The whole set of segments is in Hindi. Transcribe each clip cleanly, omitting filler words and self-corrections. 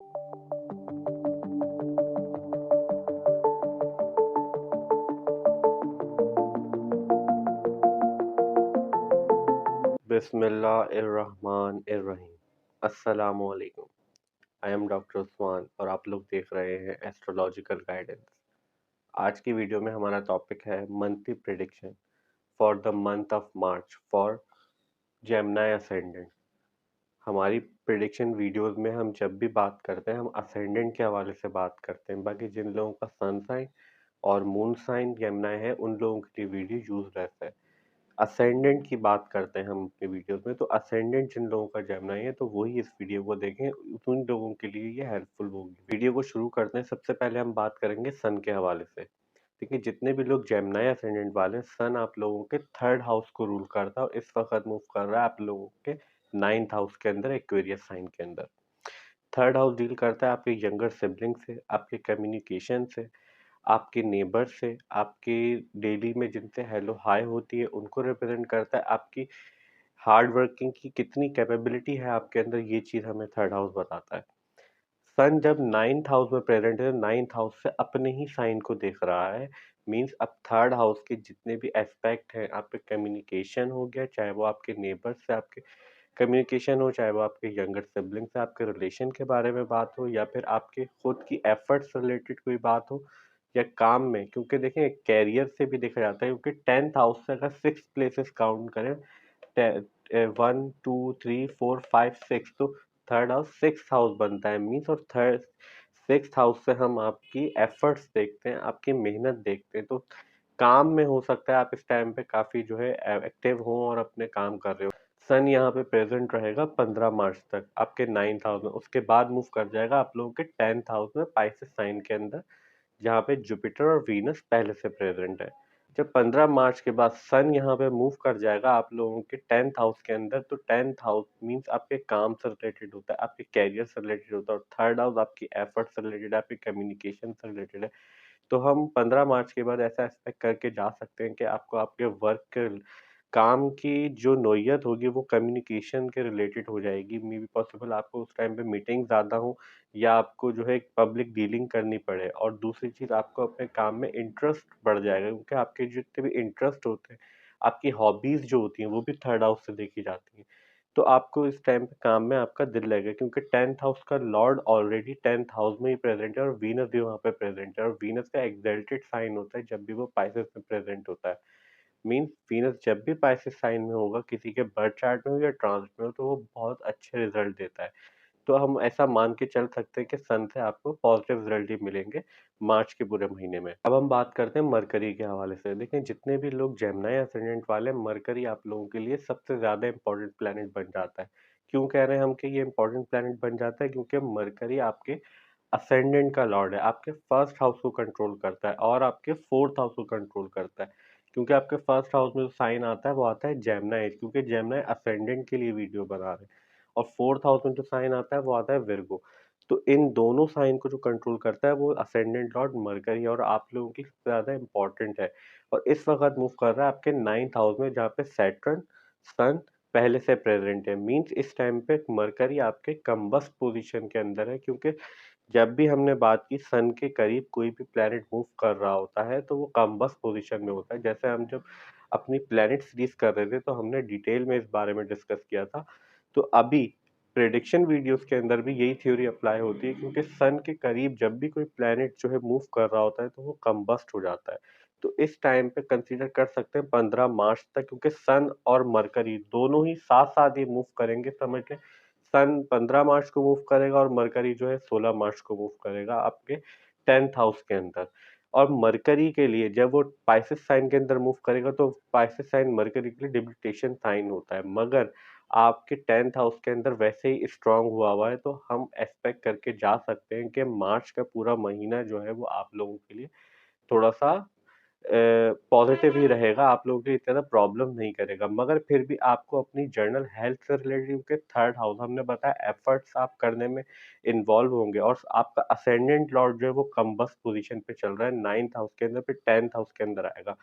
बिस्मिल्लाहिर्रहमानिर्रहीम। अस्सलामुअलैकुम। आई एम डॉक्टर उस्मान और आप लोग देख रहे हैं एस्ट्रोलॉजिकल गाइडेंस। आज की वीडियो में हमारा टॉपिक है monthly prediction for the month of March for Gemini ascendant. हमारी प्रेडिक्शन वीडियोस में हम जब भी बात करते हैं हम असेंडेंट के हवाले से बात करते हैं। बाकी जिन लोगों का सन साइन और मून साइन जेमिनी है उन लोगों के लिए वीडियो यूज रहता है। असेंडेंट की बात करते हैं हम अपने वीडियोस में, तो असेंडेंट जिन लोगों का जेमिनी है तो वही इस वीडियो को देखें, उन लोगों के लिए ये हेल्पफुल होगी। वीडियो को शुरू करते हैं। सबसे पहले हम बात करेंगे सन के हवाले से। देखिए, जितने भी लोग जेमिनी असेंडेंट वाले, सन आप लोगों के थर्ड हाउस को रूल करता है और इस वक्त मूव कर रहा है आप लोगों के नाइन्थ हाउस के अंदर, एक्वेरियस साइन के अंदर। थर्ड हाउस डील करता है आपके यंगर सिबलिंग से, आपके कम्युनिकेशन से, आपके नेबर से, आपके डेली में जिनसे हेलो हाय होती है उनको रिप्रेजेंट करता है। आपकी हार्ड वर्किंग की कितनी कैपेबिलिटी है आपके अंदर, ये चीज़ हमें थर्ड हाउस बताता है। सन जब नाइन्थ हाउस में प्रेजेंट है, नाइन्थ हाउस से अपने ही साइन को देख रहा है। मीन्स अब थर्ड हाउस के जितने भी एस्पेक्ट हैं, आपके कम्युनिकेशन हो गया, चाहे वो आपके नेबर से आपके कम्युनिकेशन हो, चाहे वो आपके यंगर सिबलिंग से आपके रिलेशन के बारे में बात हो, या फिर आपके खुद की एफर्ट्स रिलेटेड कोई बात हो, या काम में, क्योंकि देखें कैरियर से भी देखा जाता है, क्योंकि टेंथ हाउस से अगर सिक्स प्लेसेस काउंट करें, 1 2 3 4 5 6, तो थर्ड हाउस सिक्स हाउस बनता है। मीन्स और थर्ड सिक्स हाउस से हम आपकी एफर्ट्स देखते हैं, आपकी मेहनत देखते हैं। तो काम में हो सकता है आप इस टाइम पे काफ़ी जो है एक्टिव हो और अपने काम कर रहे हो। सन यहाँ पे प्रेजेंट रहेगा 15 मार्च तक आपके नाइन्थ हाउस में। उसके बाद मूव कर जाएगा आप लोगों के टेंथ हाउस में, पाइसेस साइन के अंदर, जहाँ पे जुपिटर और वीनस पहले से प्रेजेंट है। जब 15 मार्च के बाद सन यहाँ पे मूव कर जाएगा आप लोगों के टेंथ हाउस के अंदर, तो टेंथ हाउस मीन्स आपके काम से रिलेटेड होता है, आपके कैरियर से रिलेटेड होता है, और थर्ड हाउस आपकी एफर्ट से रिलेटेड है, आपके कम्युनिकेशन से रिलेटेड है। तो हम 15 मार्च के बाद ऐसा एक्सपेक्ट करके जा सकते हैं कि आपको आपके वर्क काम की जो नोयत होगी वो कम्युनिकेशन के रिलेटेड हो जाएगी। मे बी पॉसिबल आपको उस टाइम पे मीटिंग ज़्यादा हो, या आपको जो है एक पब्लिक डीलिंग करनी पड़े, और दूसरी चीज़ आपको अपने काम में इंटरेस्ट बढ़ जाएगा, क्योंकि आपके जितने भी इंटरेस्ट होते हैं, आपकी हॉबीज़ जो होती हैं वो भी थर्ड हाउस से देखी जाती हैं। तो आपको इस टाइम पे काम में आपका दिल लगेगा, क्योंकि टेंथ हाउस का लॉर्ड ऑलरेडी टेंथ हाउस में ही प्रेजेंट है और वीनस भी वहाँ पे प्रेजेंट है, और वीनस का एक्सल्टेड साइन होता है जब भी वो पाइसेस में प्रेजेंट होता है। मीन्स वीनस जब भी पाइसेस साइन में होगा, किसी के बर्थ चार्ट में हो या ट्रांजिट में हो, तो वो बहुत अच्छे रिजल्ट देता है। तो हम ऐसा मान के चल सकते हैं कि सन से आपको पॉजिटिव रिजल्ट ही मिलेंगे मार्च के पूरे महीने में। अब हम बात करते हैं मरकरी के हवाले से। देखें, जितने भी लोग जेमिनी असेंडेंट वाले, मरकरी आप लोगों के लिए सबसे ज़्यादा इंपॉर्टेंट प्लैनेट बन जाता है। क्यों कह रहे हैं हम कि ये इंपॉर्टेंट प्लैनेट बन जाता है? क्योंकि मरकरी आपके असेंडेंट का लॉर्ड है, आपके फर्स्ट हाउस को कंट्रोल करता है और आपके फोर्थ हाउस को कंट्रोल करता है। क्योंकि आपके फर्स्ट हाउस में जो साइन आता है वो आता है जेमिनी, क्योंकि जेमिनी असेंडेंट के लिए वीडियो बना रहे हैं, और फोर्थ हाउस में जो साइन आता है वो आता है विर्गो। तो इन दोनों साइन को जो कंट्रोल करता है वो असेंडेंट लॉर्ड मरकरी, और आप लोगों की सबसे ज़्यादा इंपॉर्टेंट है। और इस वक्त मूव कर रहा है आपके नाइन्थ हाउस में, जहाँ पे सैटर्न, सन पहले से प्रेजेंट है। मीन्स इस टाइम पे मरकरी आपके कम्बस्ट पोजीशन के अंदर है, क्योंकि जब भी हमने बात की सन के करीब कोई भी प्लैनेट मूव कर रहा होता है तो वो कम्बस्ट पोजीशन में होता है। जैसे हम जब अपनी प्लैनेट सीरीज कर रहे थे तो हमने डिटेल में इस बारे में डिस्कस किया था। तो अभी प्रेडिक्शन वीडियोस के अंदर भी यही थ्योरी अप्लाई होती है, क्योंकि सन के करीब जब भी कोई प्लैनेट जो है मूव कर रहा होता है तो वो कम्बस्ट हो जाता है। तो इस टाइम पे कंसीडर कर सकते हैं 15 मार्च तक, क्योंकि सन और मरकरी दोनों ही साथ साथ ये मूव करेंगे, समझ लें। सन 15 मार्च को मूव करेगा और मरकरी जो है 16 मार्च को मूव करेगा आपके टेंथ हाउस के अंदर। और मरकरी के लिए जब वो पाइसेस साइन के अंदर मूव करेगा तो पाइसेस साइन मरकरी के लिए डिबिलिटेशन साइन होता है, मगर आपके टेंथ हाउस के अंदर वैसे ही स्ट्रांग हुआ है, तो हम एक्सपेक्ट करके जा सकते हैं कि मार्च का पूरा महीना जो है वो आप लोगों के लिए थोड़ा सा पॉजिटिव ही रहेगा, आप लोगों के लिए इतना प्रॉब्लम नहीं करेगा। मगर फिर भी आपको अपनी जर्नल हेल्थ से रिलेटेड के थर्ड हाउस हमने बताया एफर्ट्स आप करने में इन्वॉल्व होंगे, और आपका असेंडेंट लॉर्ड जो है वो कम्बस्ट पोजीशन पे चल रहा है नाइन्थ हाउस के अंदर, फिर टेंथ हाउस के अंदर आएगा।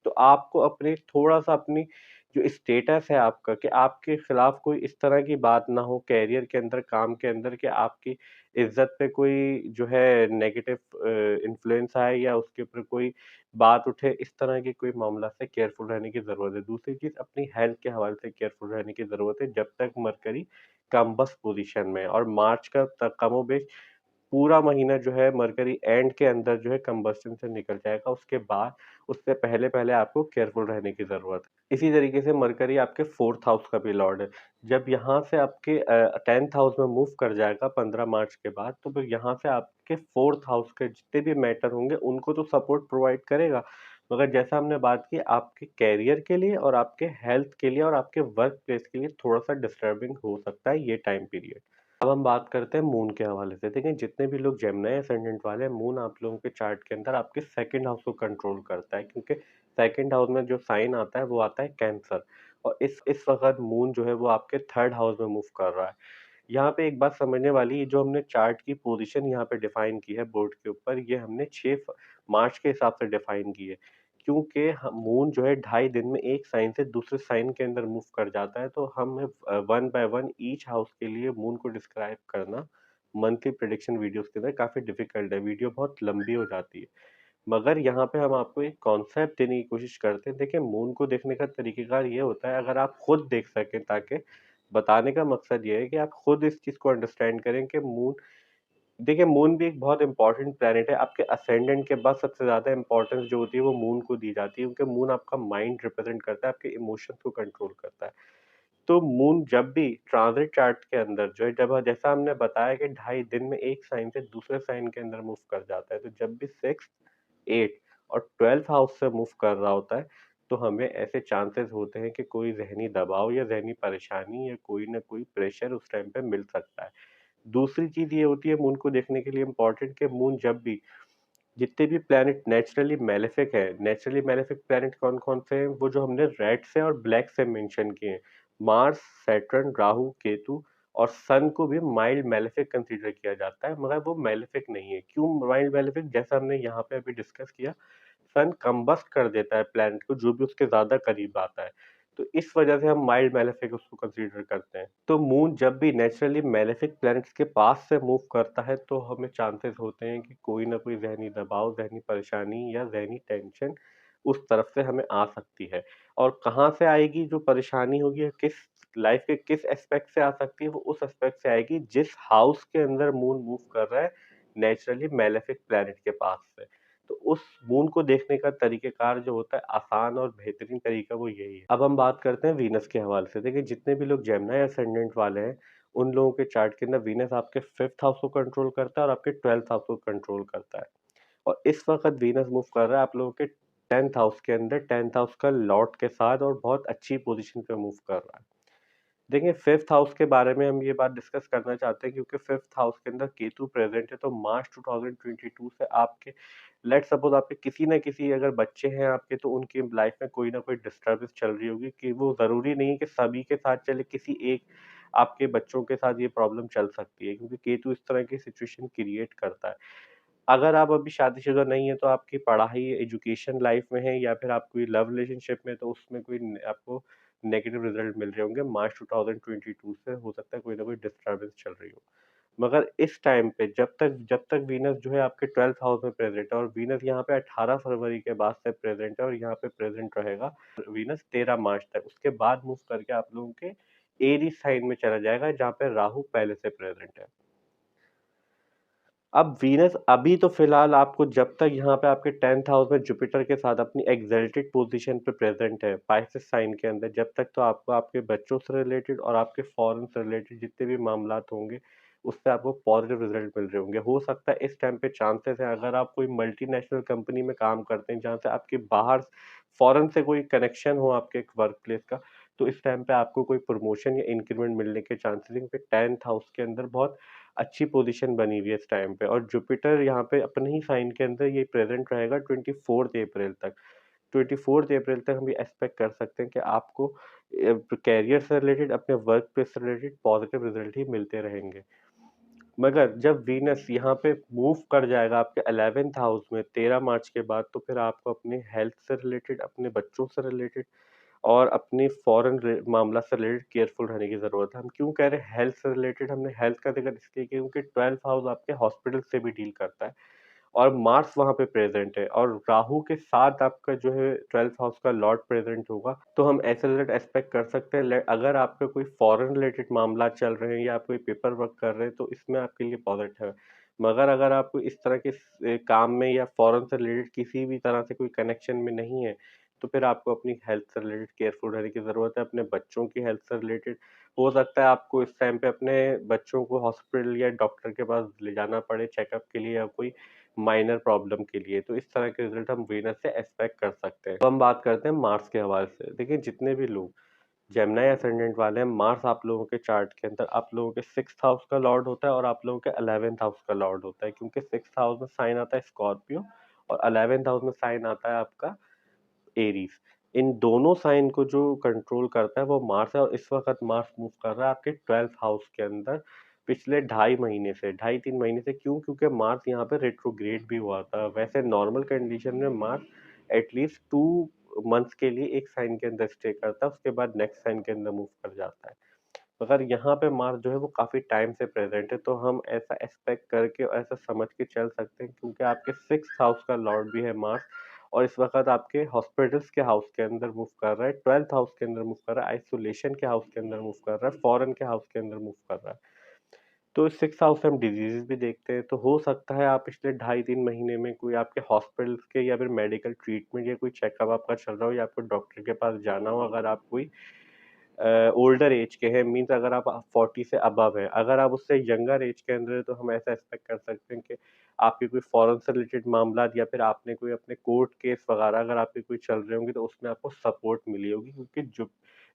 तो आपको अपनी थोड़ा सा अपनी जो स्टेटस है आपका, कि आपके खिलाफ कोई इस तरह की बात ना हो करियर के अंदर, काम के अंदर, कि आपकी इज्जत पे कोई जो है नेगेटिव इन्फ्लुएंस आए या उसके ऊपर कोई बात उठे, इस तरह की कोई मामला से केयरफुल रहने की ज़रूरत है। दूसरी चीज़, अपनी हेल्थ के हवाले से केयरफुल रहने की ज़रूरत है जब तक मरकरी कम्बस्ट पोज़ीशन में है, और मार्च का कमोबेश पूरा महीना जो है मरकरी एंड के अंदर जो है कम्बस्शन से निकल जाएगा। उसके बाद, उससे पहले-पहले आपको केयरफुल रहने की ज़रूरत है। इसी तरीके से मरकरी आपके 4th हाउस का भी लॉर्ड है। जब यहाँ से आपके 10th हाउस में मूव कर जाएगा 15 मार्च के बाद, तो फिर यहाँ से आपके 4th हाउस के जितने भी मैटर होंगे उनको तो सपोर्ट प्रोवाइड करेगा। मगर जैसा हमने बात की, आपके करियर के लिए और आपके हेल्थ के लिए और आपके वर्क प्लेस के लिए थोड़ा-सा डिस्टर्बिंग हो सकता है ये टाइम पीरियड। अब हम बात करते हैं मून के हवाले से। देखिए, जितने भी लोग जेमिनी असेंडेंट वाले हैं, मून आप लोगों के चार्ट के अंदर आपके सेकंड हाउस को कंट्रोल करता है, क्योंकि सेकंड हाउस में जो साइन आता है वो आता है कैंसर, और इस वक्त मून जो है वो आपके थर्ड हाउस में मूव कर रहा है। यहाँ पे एक बात समझने वाली, जो हमने चार्ट की पोजीशन यहाँ पे डिफाइन की है बोर्ड के ऊपर, ये हमने 6 मार्च के हिसाब से डिफाइन की है, क्योंकि मून जो है 2.5 दिन में एक साइन से दूसरे साइन के अंदर मूव कर जाता है, तो हमें one by one each house के लिए मून को डिस्क्राइब करना मंथली प्रिडिक्शन वीडियोस के अंदर काफी डिफिकल्ट है, वीडियो बहुत लंबी हो जाती है। मगर यहाँ पे हम आपको एक कॉन्सेप्ट देने की कोशिश करते हैं। देखिए, मून को देखने का तरीकेकार ये होता है, अगर आप खुद देख सकें, ताकि बताने का मकसद ये है कि आप खुद इस चीज़ को अंडरस्टैंड करें कि मून, देखिए, मून भी एक बहुत इंपॉर्टेंट प्लैनेट है। आपके असेंडेंट के बाद सबसे ज़्यादा इंपॉर्टेंस जो होती है वो मून को दी जाती है, क्योंकि मून आपका माइंड रिप्रेजेंट करता है, आपके इमोशंस को कंट्रोल करता है। तो मून जब भी ट्रांजिट चार्ट के अंदर जो है, जब जैसा हमने बताया कि 2.5 दिन में एक साइन से दूसरे साइन के अंदर मूव कर जाता है, तो जब भी 6, 8 और 12th हाउस से मूव कर रहा होता है, तो हमें ऐसे चांसेस होते हैं कि कोई ज़हनी दबाव या ज़हनी परेशानी या कोई ना कोई प्रेशर उस टाइम पे मिल सकता है। दूसरी चीज़ ये होती है मून को देखने के लिए इम्पोर्टेंट, कि मून जब भी, जितने भी प्लैनेट नेचुरली मैलेफिक है, नेचुरली मैलेफिक प्लैनेट कौन-कौन से हैं? वो जो हमने रेड से और ब्लैक से मेंशन किए हैं। मार्स, सैटर्न, राहु, केतु और सन को भी माइल्ड मैलेफिक कंसीडर किया जाता है, मगर वो मैलेफिक नहीं है। क्यों माइल्ड मैलेफिक? जैसा हमने यहाँ पे अभी डिस्कस किया, सन कंबस्ट कर देता है प्लैनेट को, जो भी उसके ज़्यादा करीब आता है। तो इस वजह से हम माइल्ड मैलेफिक उसको कंसीडर करते हैं। तो मून जब भी नेचुरली मैलेफिक प्लैनेट्स के पास से मूव करता है, तो हमें चांसेस होते हैं कि कोई ना कोई ज़हनी दबाव, ज़हनी परेशानी या ज़हनी टेंशन उस तरफ से हमें आ सकती है। और कहाँ से आएगी जो परेशानी होगी, या किस लाइफ के किस एस्पेक्ट से आ सकती है, वो उस एस्पेक्ट से आएगी जिस हाउस के अंदर मून मूव कर रहा है नेचुरली मैलेफिक प्लैनेट के पास से। तो उस मून को देखने का तरीक़ेकार जो होता है, आसान और बेहतरीन तरीका वो यही है। अब हम बात करते हैं वीनस के हवाले से। देखिए, जितने भी लोग जेमिनी असेंडेंट वाले हैं, उन लोगों के चार्ट के अंदर वीनस आपके 5th हाउस को कंट्रोल करता है और आपके 12th हाउस को कंट्रोल करता है। और इस वक़्त वीनस मूव कर रहा है आप लोगों के 10th हाउस के अंदर, 10th हाउस का लॉर्ड के साथ, और बहुत अच्छी पोज़ीशन पे मूव कर रहा है। देखिए, 5th हाउस के बारे में हम ये बात डिस्कस करना चाहते हैं, क्योंकि 5th हाउस के अंदर केतु प्रेज़ेंट है, तो मार्च 2022 से आपके, लेट्स सपोज़ आपके किसी न किसी अगर बच्चे हैं आपके, तो उनकी लाइफ़ में कोई ना कोई डिस्टर्बेंस चल रही होगी, कि वो ज़रूरी नहीं है कि सभी के साथ चले, किसी एक आपके बच्चों के साथ ये प्रॉब्लम चल सकती है, क्योंकि केतु इस तरह की सिचुएशन क्रिएट करता है। अगर आप अभी शादीशुदा नहीं है, तो आपकी पढ़ाई, एजुकेशन लाइफ में है, या फिर आप कोई लव रिलेशनशिप में, तो उसमें कोई आपको नेगेटिव रिजल्ट मिल रहे होंगे। मार्च 2022 से हो सकता है कोई ना कोई डिस्टर्बेंस चल रही हो। मगर इस टाइम पे जब तक वीनस जो है आपके 12th हाउस में प्रेजेंट है, और वीनस यहाँ पे 18 फरवरी के बाद से प्रेजेंट है, और यहाँ पे प्रेजेंट रहेगा वीनस 13 मार्च तक। उसके बाद मूव करके आप लोगों के एरीज साइन में चला जाएगा, जहाँ पे राहु पहले से प्रेजेंट है। अब वीनस अभी तो फिलहाल आपको, जब तक यहाँ पे आपके 10th हाउस में जुपिटर के साथ अपनी एक्सल्टेड पोजीशन पे प्रेजेंट है पाइसेस साइन के अंदर, जब तक तो आपको आपके बच्चों से रिलेटेड और आपके फॉरेन से रिलेटेड जितने भी मामलात होंगे, उससे आपको पॉजिटिव रिजल्ट मिल रहे होंगे। हो सकता है इस टाइम पे चांसेस है, अगर आप कोई मल्टीनेशनल कंपनी में काम करते हैं, जहाँ से आपके बाहर फॉरेन से कोई कनेक्शन हो आपके वर्क प्लेस का, तो इस टाइम पे आपको कोई प्रमोशन या इंक्रीमेंट मिलने के चांसेस हैं, क्योंकि 10th हाउस के अंदर बहुत अच्छी पोजीशन बनी हुई है इस टाइम पे, और जुपिटर यहाँ पे अपने ही साइन के अंदर ये प्रेजेंट रहेगा 24th अप्रैल तक। 24th अप्रैल तक हम ये एक्सपेक्ट कर सकते हैं कि आपको कैरियर से रिलेटेड, अपने वर्क प्लेस से रिलेटेड पॉजिटिव रिजल्ट ही मिलते रहेंगे। मगर जब वीनस यहाँ पे मूव कर जाएगा आपके 11th हाउस में 13 मार्च के बाद, तो फिर आपको अपने हेल्थ से रिलेटेड, अपने बच्चों से रिलेटेड और अपनी फॉरेन मामला से रिलेटेड केयरफुल रहने की जरूरत है। हम क्यों कह रहे हैं हेल्थ से रिलेटेड, हमने हेल्थ का जिक्र इसलिए किया क्योंकि 12th हाउस आपके हॉस्पिटल से भी डील करता है और मार्स वहां पे प्रेजेंट है और राहु के साथ आपका जो है 12th हाउस का लॉर्ड प्रेजेंट होगा। तो हम ऐसे रिलेटेड एक्सपेक्ट कर सकते हैं अगर आपका कोई फॉरेन रिलेटेड मामला चल रहे हैं या आप कोई पेपर वर्क कर रहे हैं तो इसमें आपके लिए पॉजिटिव है। मगर अगर आपको इस तरह के काम में या फॉरेन से रिलेटेड किसी भी तरह से कोई कनेक्शन में नहीं है तो फिर आपको अपनी हेल्थ से रिलेटेड केयरफुल रहने की जरूरत है। अपने बच्चों की हेल्थ से रिलेटेड हो सकता है आपको इस टाइम पे अपने बच्चों को हॉस्पिटल या डॉक्टर के पास ले जाना पड़े चेकअप के लिए या कोई माइनर प्रॉब्लम के लिए। तो इस तरह के रिजल्ट हम वीनस से एक्सपेक्ट कर सकते हैं। तो हम बात करते हैं मार्स के हवाले से। देखिए जितने भी लोग जेमिनी असेंडेंट वाले हैं, मार्स आप लोगों के चार्ट के अंदर आप लोगों के 6th हाउस का लॉर्ड होता है और आप लोगों के 11th हाउस का लॉर्ड होता है, क्योंकि 6th हाउस में साइन आता है स्कॉर्पियो और 11th हाउस में साइन आता है आपका एरीज। इन दोनों साइन को जो कंट्रोल करता है वो मार्स है और इस वक्त मार्स मूव कर रहा है आपके 12th हाउस के अंदर पिछले 2.5 महीने से 2.5-3 महीने से। क्यों? क्योंकि मार्स यहाँ पे रेट्रोग्रेड भी हुआ था। वैसे नॉर्मल कंडीशन में मार्स एटलीस्ट 2 मंथ्स के लिए एक साइन के अंदर स्टे करता है, उसके बाद नेक्स्ट साइन के अंदर मूव कर जाता है। मगर यहाँ पे मार्स जो है वो काफी टाइम से प्रेजेंट है, तो हम ऐसा एक्सपेक्ट करके और ऐसा समझ के चल सकते हैं क्योंकि आपके 6th हाउस का लॉर्ड भी है मार्स और इस वक्त आपके हॉस्पिटल्स के हाउस के अंदर मूव कर रहा है, 12th हाउस के अंदर मूव कर रहा है, आइसोलेशन के हाउस के अंदर मूव कर रहा है, फॉरेन के हाउस के अंदर मूव कर रहा है। तो 6th हाउस से हम डिजीजेस भी देखते हैं। तो हो सकता है आप पिछले 2.5-3 महीने में कोई आपके हॉस्पिटल्स के या फिर मेडिकल ट्रीटमेंट या कोई चेकअप आपका चल रहा हो या आपको डॉक्टर के पास जाना हो। अगर आप कोई ओल्डर एज के हैं, मीन्स अगर आप 40 से अबव है, अगर आप उससे यंगर एज के अंदर है तो हम ऐसा एक्सपेक्ट कर सकते हैं कि आपके कोई फॉरेन से रिलेटेड मामला या फिर आपने कोई अपने कोर्ट केस वगैरह अगर आपके कोई चल रहे होंगे तो उसमें आपको सपोर्ट मिली होगी, क्योंकि जो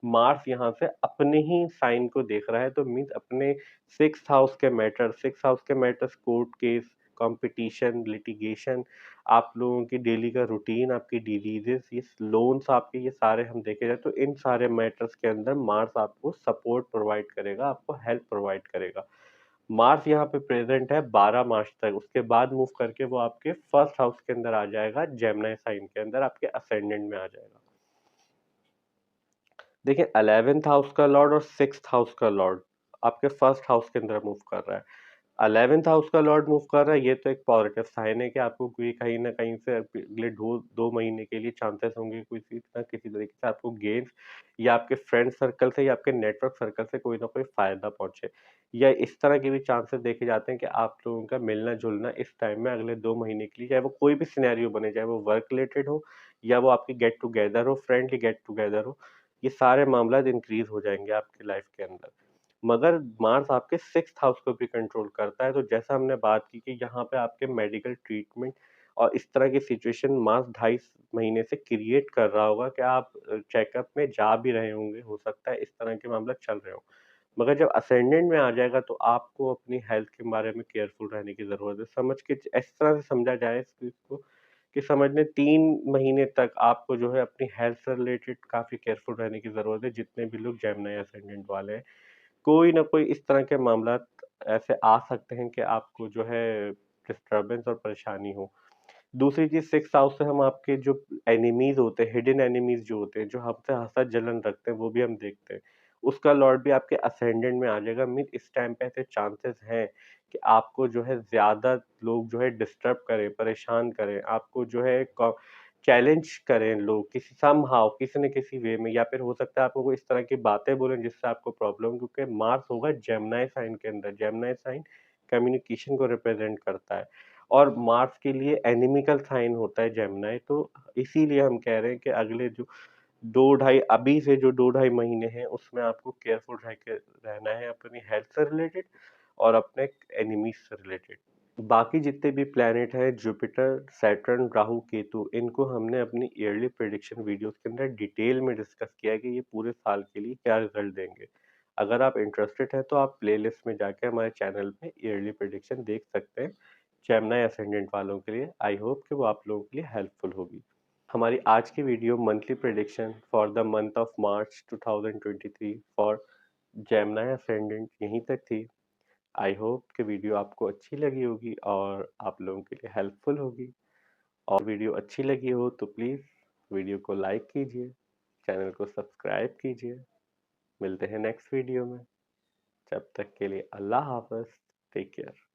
मार्स यहाँ से अपने ही साइन को देख रहा है तो मीन्स अपने 6th हाउस के matters, court case, competition, litigation, आप लोगों की डेली का रूटीन, आपकी डिजीजेस, ये लोन्स आपके, ये सारे हम देखे जाए तो इन सारे मैटर्स के अंदर मार्स आपको सपोर्ट प्रोवाइड करेगा, आपको हेल्प प्रोवाइड करेगा। मार्स यहाँ पे प्रेजेंट है 12 मार्च तक, उसके बाद मूव करके वो आपके फर्स्ट हाउस के अंदर आ जाएगा, जेमिनी साइन के अंदर आपके असेंडेंट में आ जाएगा। देखिए 11th हाउस का लॉर्ड और 6th हाउस का लॉर्ड आपके फर्स्ट हाउस के अंदर मूव कर रहा है। 11th हाउस का लॉर्ड मूव कर रहा है, ये तो एक पॉजिटिव साइन है कि आपको कोई कहीं ना कहीं से अगले 2 महीने के लिए चांसेस होंगे किसी ना किसी तरीके से आपको गेन्स या आपके फ्रेंड सर्कल से या आपके नेटवर्क सर्कल से कोई ना कोई फायदा पहुंचे, या इस तरह के भी चांसेस देखे जाते हैं कि आप लोगों का मिलना जुलना इस टाइम में अगले 2 महीने के लिए, चाहे वो कोई भी सिनेरियो बने, चाहे वो वर्क रिलेटेड हो या वो आपकी गेट टुगेदर हो, फ्रेंडली गेट टुगेदर हो, ये सारे मामला इंक्रीज हो जाएंगे आपकी लाइफ के अंदर। मगर मार्स आपके 6th हाउस को भी कंट्रोल करता है, तो जैसा हमने बात की कि यहाँ पे आपके मेडिकल ट्रीटमेंट और इस तरह की सिचुएशन मार्स 2.5 महीने से क्रिएट कर रहा होगा कि आप चेकअप में जा भी रहे होंगे, हो सकता है इस तरह के मामला चल रहे हो। मगर जब असेंडेंट में आ जाएगा तो आपको अपनी हेल्थ के बारे में केयरफुल रहने की जरूरत है। समझ के इस तरह से समझा जाए इस चीज को कि समझ लें 3 महीने तक आपको जो है अपनी हेल्थ से रिलेटेड काफी केयरफुल रहने की जरूरत है। जितने भी लोग जेमिनी असेंडेंट वाले हैं, कोई ना कोई इस तरह के मामला ऐसे आ सकते हैं कि आपको जो है डिस्टरबेंस और परेशानी हो। दूसरी चीज 6th हाउस से हम आपके जो एनिमीज होते हैं, हिडन एनिमीज जो होते हैं, जो हमसे हसद जलन रखते हैं, वो भी हम देखते हैं। उसका लॉर्ड भी आपके असेंडेंट में आ जाएगा। मीन इस टाइम पे ऐसे चांसेस हैं कि आपको जो है ज्यादा लोग जो है डिस्टर्ब करें, परेशान करें, आपको जो है चैलेंज करें लोग किसी समहाउ किसी न किसी वे में, या फिर हो सकता है आपको कोई इस तरह की बातें बोलें जिससे आपको प्रॉब्लम, क्योंकि मार्स होगा जेमिनी साइन के अंदर। जेमिनी साइन कम्युनिकेशन को रिप्रेजेंट करता है और मार्स के लिए एनिमिकल साइन होता है जेमिनी। तो इसीलिए हम कह रहे हैं कि अगले जो 2 ढाई अभी से जो 2 ढाई महीने हैं उसमें आपको केयरफुल रह के रहना है अपनी हेल्थ से रिलेटेड और अपने एनिमीज से रिलेटेड। बाकी जितने भी प्लैनेट हैं, जुपिटर, सैटर्न, राहु, केतु, इनको हमने अपनी ईयरली प्रेडिक्शन वीडियोस के अंदर डिटेल में डिस्कस किया है कि ये पूरे साल के लिए क्या रिजल्ट देंगे। अगर आप इंटरेस्टेड हैं तो आप प्लेलिस्ट में जाके हमारे चैनल पे ईयरली प्रेडिक्शन देख सकते हैं जेमिनी असेंडेंट वालों के लिए। आई होप कि वो आप लोगों के लिए हेल्पफुल होगी। हमारी आज की video monthly prediction for the month of March 2023 for Gemini ascendant यहीं तक थी। आई होप कि वीडियो आपको अच्छी लगी होगी और आप लोगों के लिए हेल्पफुल होगी। और वीडियो अच्छी लगी हो तो प्लीज़ वीडियो को लाइक कीजिए, चैनल को सब्सक्राइब कीजिए। मिलते हैं नेक्स्ट वीडियो में। जब तक के लिए अल्लाह हाफ़िज़। Take care.